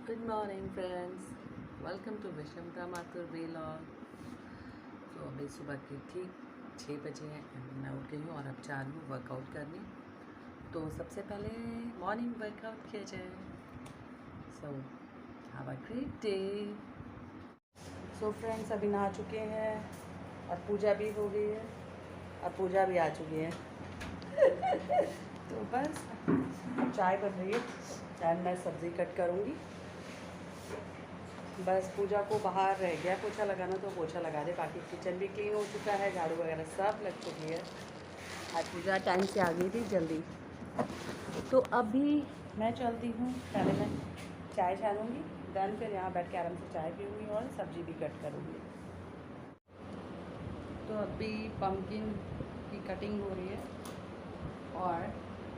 Good morning friends, welcome to Vishwamata Mathur vlog. तो अभी सुबह के ठीक 6 बजे हैं एंड मैं उठ गई हूँ और अब जा रही हूँ वर्कआउट करने। तो सबसे पहले मॉर्निंग वर्कआउट किया जाए। So have a great day. So friends, अभी नहा चुके हैं और पूजा भी हो गई है और पूजा भी आ चुकी है। तो बस चाय बन रही है एंड मैं सब्ज़ी कट करूँगी। बस पूजा को बाहर रह गया पोछा लगाना, तो पोछा लगा दे। बाकी किचन भी क्लीन हो चुका है, झाड़ू वगैरह सब लग चुकी है। आज पूजा टाइम से आ गई थी जल्दी। तो अभी मैं चलती हूँ, पहले मैं चाय छानूँगी, देन फिर यहाँ बैठ के आराम से चाय पीऊँगी और सब्ज़ी भी कट करूँगी। तो अभी पम्पकिन की कटिंग हो रही है और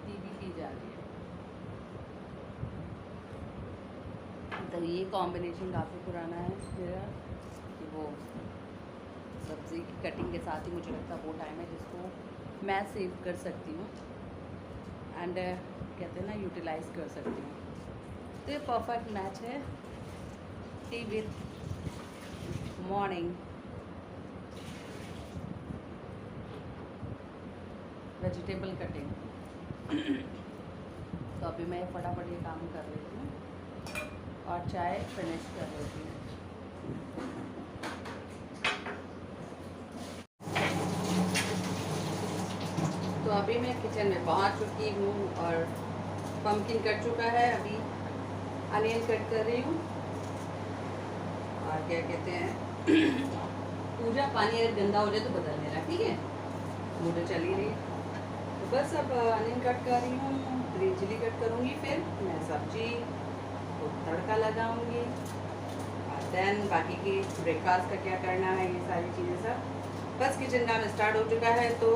टीवी की जा रही है। तो ये कॉम्बिनेशन काफ़ी पुराना है मेरा कि वो सब्ज़ी की कटिंग के साथ ही मुझे लगता है वो टाइम है जिसको मैं सेव कर सकती हूँ एंड कहते हैं ना यूटिलाइज कर सकती हूँ। तो ये परफेक्ट मैच है T with morning vegetable cutting. तो अभी मैं फटाफट ये काम कर लेती हूँ और चाय फिनिश कर लेती हूँ। तो अभी मैं किचन में पहुँच चुकी हूँ और पम्पकिन कट चुका है। अभी अनियन कट कर रही हूँ और क्या कहते हैं पूजा पानी अगर गंदा हो जाए तो बदल लेना, ठीक है। मोटर चली रही है तो बस अब अनियन कट कर रही हूँ, ग्रीन चिली कट करूँगी, फिर मैं सब्जी को तड़का लगाऊँगी और देन बाकी की ब्रेकफास्ट का क्या करना है ये सारी चीज़ें सब। बस किचन काम स्टार्ट हो चुका है तो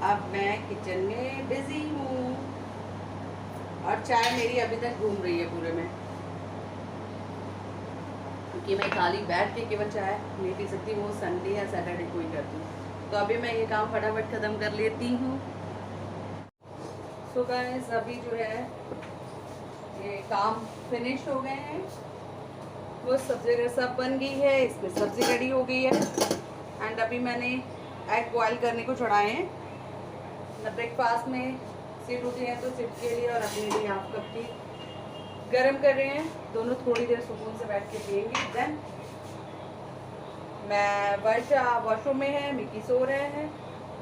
अब मैं किचन में बिजी हूँ और चाय मेरी अभी तक घूम रही है पूरे में, क्योंकि मैं खाली बैठ के केवल चाय नहीं पी सकती, वो संडे या सैटरडे को ही करती हूँ। तो अभी मैं ये काम फटाफट ख़त्म कर लेती हूँ। सो गाइस, अभी जो है ये काम फिनिश हो गए हैं, वो सब जगह सब बन गई है, इसमें सब्ज़ी रेडी हो गई है एंड अभी मैंने एग बॉयल करने को चढ़ाए हैं। ब्रेकफास्ट में सिट उठे हैं तो सिट के लिए और अपने लिए हाफ कप की गर्म कर रहे हैं। दोनों थोड़ी देर सुकून से बैठ के पियेंगे। देन मैं वर्षा वॉशरूम में है, मिकी सो रहे हैं,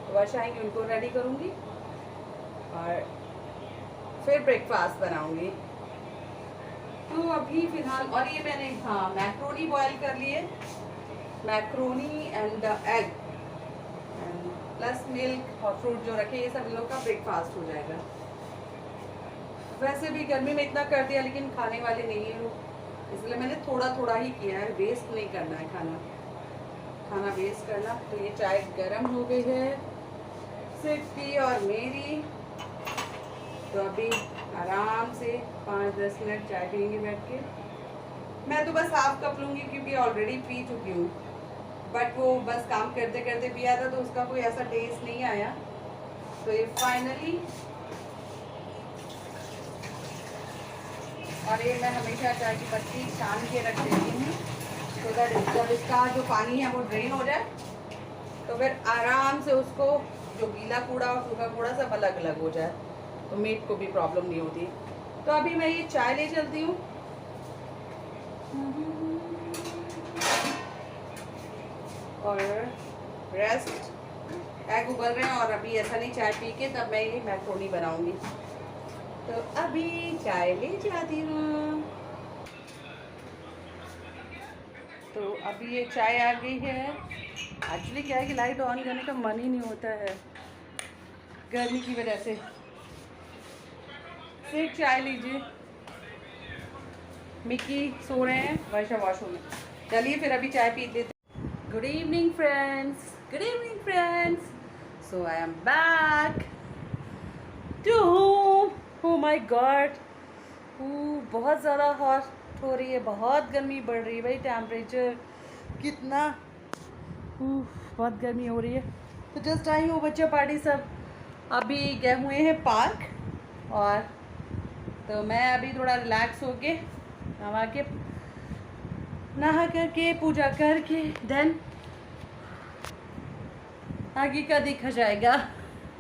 तो वर्षा आएंगे उनको रेडी करूँगी और फिर ब्रेकफास्ट बनाऊँगी। तो अभी फ़िलहाल और ये मैंने मैक्रोनी बॉयल कर लिए, macaroni and egg plus milk और फ्रूट जो रखे, ये सब लोग का ब्रेकफास्ट हो जाएगा। वैसे भी गर्मी में इतना कर दिया लेकिन खाने वाले नहीं है लोग, इसलिए मैंने थोड़ा थोड़ा ही किया है। वेस्ट नहीं करना है खाना वेस्ट करना। तो ये चाय गर्म हो गई है सिर्फ की और मेरी। तो अभी आराम से 5-10 मिनट चाय पियेंगे बैठ के। मैं तो बस हाफ कप लूँगी क्योंकि ऑलरेडी पी चुकी हूँ, बट वो बस काम करते करते पिया था तो उसका कोई ऐसा टेस्ट नहीं आया। तो ये फाइनली, और ये मैं हमेशा चाय की पत्ती छान के रख देती हूँ तो दैट जब इसका जो पानी है वो ड्रेन हो जाए तो फिर आराम से उसको जो गीला कूड़ा और सूखा कूड़ा सब अलग अलग हो जाए, तो मीट को भी प्रॉब्लम नहीं होती। तो अभी मैं ये चाय ले चलती हूँ और रेस्ट। एग उबल रहे हैं और अभी ऐसा नहीं चाय पी के तब मैं ये मैक्रोनी बनाऊंगी। तो अभी चाय ले जाती हूँ। तो अभी ये चाय आ गई है। एक्चुअली क्या है कि लाइट ऑन करने का मन ही नहीं होता है गर्मी की वजह से। सिर्फ चाय लीजिए। मिकी सो रहे हैं, वर्षा वॉशरूम में। चलिए फिर अभी चाय पी लेते। Good evening friends, good evening friends. So I am back to home. Oh my god, बहुत ज़्यादा हॉट हो रही है, बहुत गर्मी बढ़ रही है भाई। टेम्परेचर कितना, बहुत गर्मी हो रही है। तो जस्ट आई हूँ, बच्चा पार्टी सब अभी गए हुए हैं पार्क और तो मैं अभी थोड़ा रिलैक्स होके नहा के नहा करके पूजा करके देन आगे का देखा जाएगा।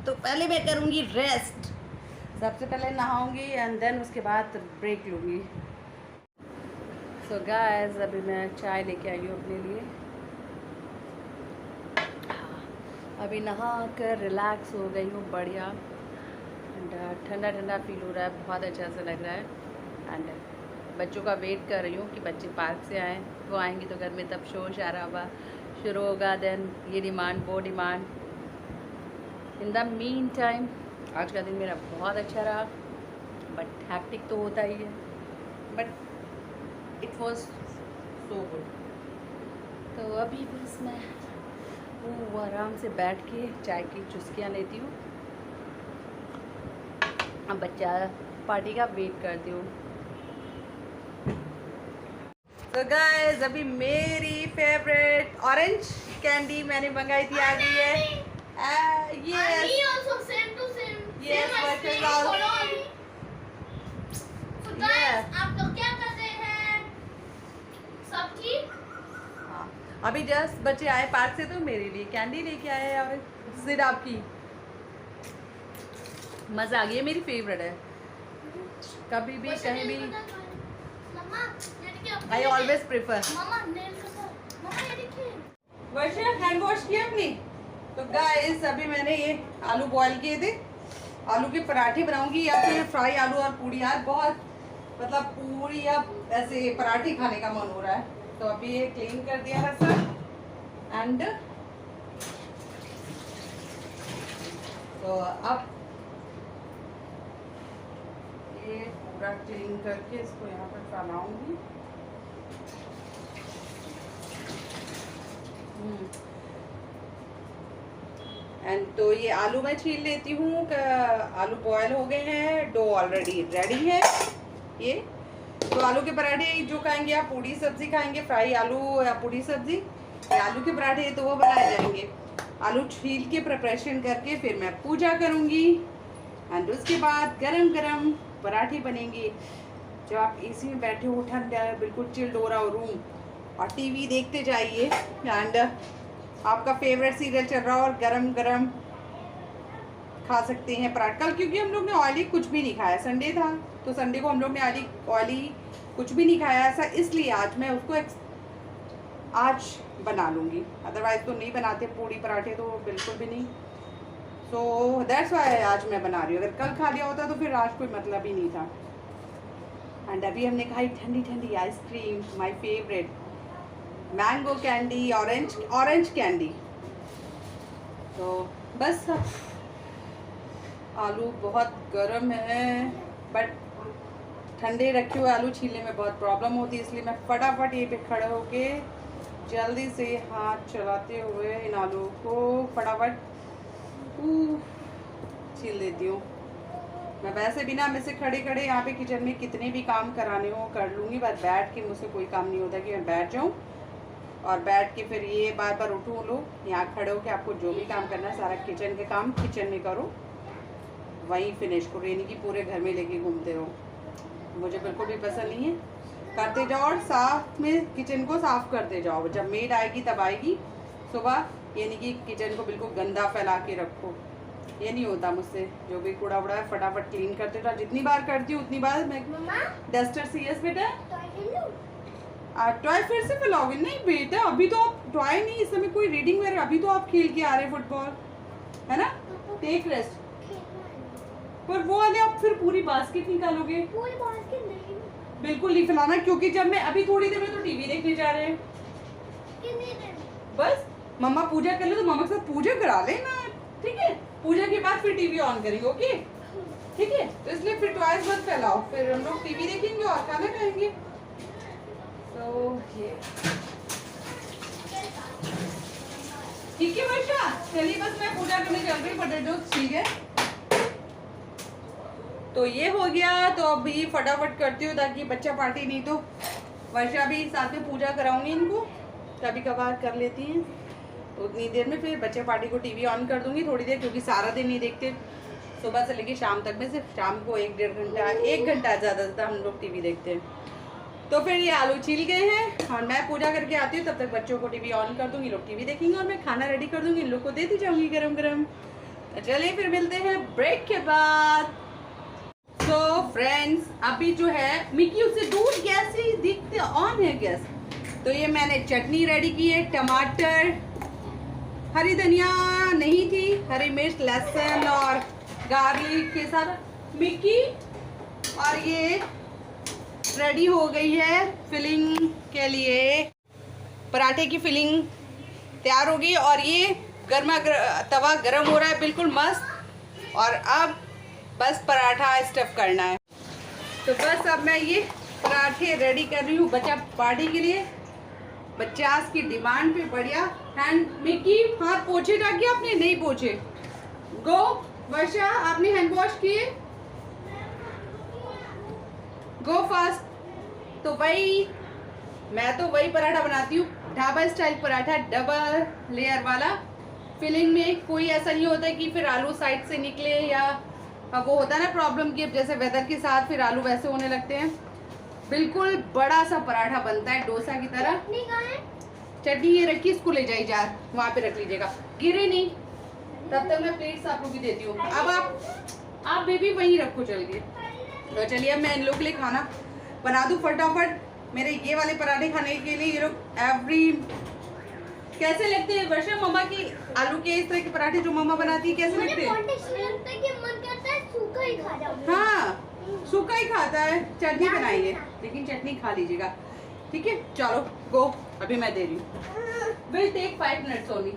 तो पहले मैं करूँगी रेस्ट, सबसे पहले नहाऊंगी एंड देन उसके बाद ब्रेक लूँगी। सो गाइस अभी मैं चाय लेके आई हूँ अपने लिए। अभी नहा कर रिलैक्स हो गई हूँ बढ़िया एंड ठंडा ठंडा फील हो रहा है, बहुत अच्छा सा लग रहा है। एंड बच्चों का वेट कर रही हूँ कि बच्चे पार्क से आएँ, वो आएंगे तो घर में तब शोर शराबा शुरू होगा। देन ये डिमांड वो demand. In the mean time आज का दिन मेरा बहुत अच्छा रहा, बट हैक्टिक तो होता ही है, but it was so good. तो अभी बस मैं वो आराम से बैठ के चाय की चुस्कियाँ लेती हूँ, अब बच्चा पार्टी का वेट करती हूँ। तो गाइस अभी मेरी फेवरेट ऑरेंज कैंडी मैंने मंगाई थी, आ गई है। आप लोग क्या कर रहे हैं? सब ठीक? हाँ, अभी जस्ट बच्चे आए पार्क से तो मेरे लिए कैंडी लेके आए हैं और जिद आपकी मजा आ गई है, मेरी फेवरेट है। कभी भी कहीं भी I always prefer. Varsha hand wash किया अपनी? तो गाइस अभी मैंने ये आलू बॉईल किए थे, आलू के पराठे बनाऊंगी या फिर फ्राई आलू और पूड़ी। यार बहुत मतलब पूरी या ऐसे पराठे खाने का मन हो रहा है। तो अभी ये क्लीन कर दिया है सब एंड तो अब ये पूरा क्लीन करके इसको यहाँ पर फैलाऊंगी। एंड तो ये आलू मैं छील लेती हूँ। आलू बॉयल हो गए हैं, डो ऑलरेडी रेडी है ये। तो आलू के पराठे जो खाएंगे आप, पूड़ी सब्जी खाएंगे, फ्राई आलू या पूड़ी सब्जी, आलू के पराठे तो वो बनाए जाएंगे। आलू छील के प्रिपरेशन करके फिर मैं पूजा करूँगी एंड उसके बाद गरम गरम पराठे बनेंगे। जब आप एसी में बैठे हो, ठंडा बिल्कुल चिल्ड हो रहा हो रूम और टीवी देखते जाइए एंड आपका फेवरेट सीरियल चल रहा हो और गरम गरम खा सकते हैं पराठा। कल क्योंकि हम लोग ने ऑयली कुछ भी नहीं खाया, संडे था तो संडे को हम लोग ने ऑयली कुछ भी नहीं खाया ऐसा, इसलिए आज मैं उसको आज बना लूँगी। अदरवाइज तो नहीं बनाते पूड़ी पराठे तो बिल्कुल भी नहीं। सो दैट्स वाई आज मैं बना रही हूँ। अगर कल खा लिया होता तो फिर आज कोई मतलब ही नहीं था। एंड अभी हमने खाई ठंडी ठंडी ice cream, my favourite mango candy, orange candy. तो बस आलू बहुत गर्म है बट ठंडे रखे हुए आलू छीलने में बहुत प्रॉब्लम होती है, इसलिए मैं फटाफट ये पे खड़े होके जल्दी से हाथ चलाते हुए इन आलू को फटाफट छील देती हूँ। मैं वैसे बिना मुझसे खड़े खड़े यहाँ पे किचन में कितने भी काम कराने हो कर लूँगी, बस बैठ के मुझसे कोई काम नहीं होता कि मैं बैठ जाऊँ और बैठ के फिर ये बार बार उठूँ। लो यहाँ खड़े हो के आपको जो भी काम करना है सारा किचन के काम किचन में करो, वहीं फिनिश करो, यानी कि पूरे घर में लेके घूमते रहो। मुझे बिल्कुल भी पसंद नहीं है। करते जाओ और साथ में किचन को साफ करते जाओ। जब मेड आएगी तब आएगी सुबह, यानी कि किचन को बिल्कुल गंदा फैला के रखो, ये नहीं होता मुझसे। जो भी कूड़ा उड़ा है फटाफट क्लीन करते जाओ। जितनी बार करती हूँ उतनी बार मैं डस्टर से। यस बेटा, टॉय फिर से फैलाओगे? नहीं बेटा, अभी तो आप टॉय नहीं, इस समय कोई रीडिंग वगैरह, अभी तो आप खेल के आ रहे फुटबॉल, है ना? Take rest. पर वो वाले आप फिर पूरी बास्केट निकालोगे? पूरी बास्केट नहीं, बिल्कुल नहीं फैलाना, क्योंकि जब मैं अभी थोड़ी देर में तो टीवी देखने जा रहे हैं। कितनी देर? बस मम्मा पूजा कर लो तो मम्मा के साथ पूजा करा लेना, ठीक है? पूजा के बाद फिर टीवी ऑन करेंगे, ओके? ठीक है, तो इसलिए फिर टॉयज मत फैलाओ, फिर हम लोग टीवी देखेंगे और खाना खाएंगे। तो ये ठीक है वर्षा, चलिए बस मैं पूजा करने चल रही हूँ, पोटैटो ठीक है। तो ये हो गया, तो अभी फटाफट करती हूँ ताकि बच्चा पार्टी नहीं तो वर्षा भी साथ में पूजा कराऊंगी इनको, कभी कभार कर लेती हैं। तो उतनी देर में फिर बच्चे पार्टी को टीवी ऑन कर दूंगी थोड़ी देर, क्योंकि सारा दिन नहीं देखते, सुबह से लेके शाम तक में सिर्फ शाम को 1-1.5 घंटा 1 घंटा ज़्यादा हम लोग टीवी देखते हैं। तो फिर ये आलू छील गए हैं और मैं पूजा करके आती हूँ, तब तक बच्चों को टीवी ऑन कर दूंगी, लोग टीवी देखेंगे और मैं खाना रेडी कर दूंगी, इन लोग को देती जाऊंगी गरम गरम। तो चलिए फिर मिलते हैं ब्रेक के बाद। तो फ्रेंड्स अभी जो है मिक्की उससे दूर गैस ही दिखते ऑन है गैस। तो ये मैंने चटनी रेडी की है, टमाटर, हरी धनिया नहीं थी, हरी मिर्च, लहसुन और गार्लिक के साथ मिक्की। और ये रेडी हो गई है फिलिंग के लिए, पराठे की फिलिंग तैयार होगी। और ये तवा गरम हो रहा है बिल्कुल मस्त। और अब बस पराठा स्टफ करना है। तो बस अब मैं ये पराठे रेडी कर रही हूँ बच्चा पार्टी के लिए, 50 की डिमांड पे। बढ़िया हैंड मिक्की हाथ पोछे रख आपने, नहीं पोछे। गो वर्षा आपने हैंड वॉश किए, गो फास्ट। तो वही मैं तो वही पराठा बनाती हूँ, dhaba style paratha, double layer वाला। फिलिंग में कोई ऐसा नहीं होता कि फिर आलू साइड से निकले, या अब वो होता है ना प्रॉब्लम कि जैसे वेदर के साथ फिर आलू वैसे होने लगते हैं। बिल्कुल बड़ा सा पराठा बनता है डोसा की तरह। चटनी ये रखी, इसको ले जाइए जार, वहाँ पे रख लीजिएगा, गिरे नहीं। तब तक मैं प्लेट्स आप लोग भी देती हूँ। अब आप बेबी वहीं रखो चल के। तो चलिए अब मैं इन लोग के लिए खाना बना दूँ फटाफट। मेरे ये वाले पराठे खाने के लिए ये लोग एवरी कैसे लगते हैं वर्षा मम्मा की आलू के इस तरह के पराठे जो मम्मा बनाती है, कैसे लगते हैं? हाँ सूखा ही खाता है, चटनी बनाएंगे, लेकिन चटनी खा लीजिएगा, ठीक है? चलो गो, अभी मैं दे रही हूँ। Will take 5 minutes only.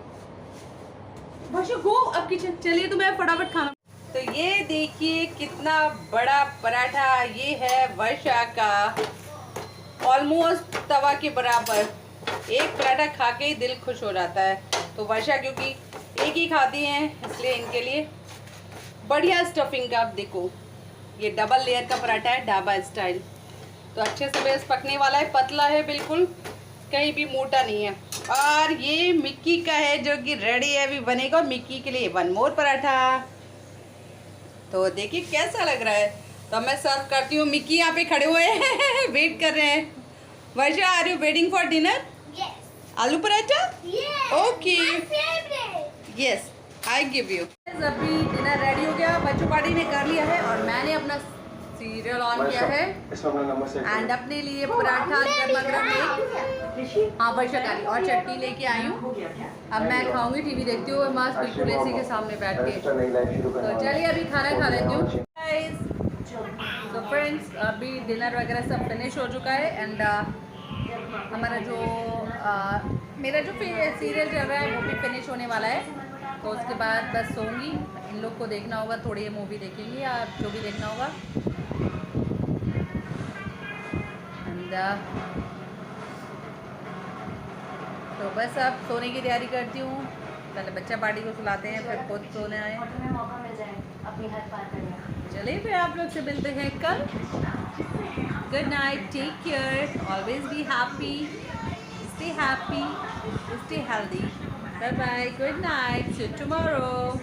Varsha go अब किचन। चलिए तो मैं फटाफट खाना। तो ये देखिए कितना बड़ा पराठा, ये है वर्षा का, ऑलमोस्ट तवा के बराबर। एक पराठा खा के ही दिल खुश हो जाता है। तो वर्षा क्योंकि एक ही खाती हैं इसलिए इनके लिए बढ़िया स्टफिंग का। देखो ये डबल लेयर का पराठा है ढाबा स्टाइल। तो अच्छे से बेस पकने वाला है, पतला है बिल्कुल, कहीं भी मोटा नहीं है। और ये मिक्की का है जो कि रेडी है, अभी बनेगा मिक्की के लिए 1 मोर पराठा। तो देखिए कैसा लग रहा है। तो मैं सर्व करती हूँ। मिक्की यहाँ पे खड़े हुए हैं वेट कर रहे हैं। Varsha are you waiting for dinner? Aloo paratha? Okay yes I give you. अभी डिनर रेडी हो गया, बच्चों पार्टी ने कर लिया है और मैंने अपना सीरियल ऑन किया है एंड अपने लिए पराठा गर्मा गरम हाँ वर्षा कारी और चटनी लेके आई हूँ। अब मैं खाऊंगी, टीवी देखती हूँ मस्त बिल्कुल एसी के सामने बैठ के। तो चलिए अभी खाना खा लेती हूँ। तो फ्रेंड्स अभी डिनर वगैरह सब फिनिश हो चुका है एंड हमारा जो मेरा जो सीरियल चल रहा है वो भी फिनिश होने वाला है। तो उसके बाद बस सोऊंगी, इन लोग को देखना होगा, थोड़ी मूवी देखेंगे या जो भी देखना होगा। एंड तो बस अब सोने की तैयारी करती हूँ। पहले बच्चा पार्टी को सुलाते हैं फिर खुद सोने आए। चलिए फिर आप लोग से मिलते हैं कल। Good night, take care, always be happy, stay happy, stay healthy. Bye bye, good night, see you tomorrow.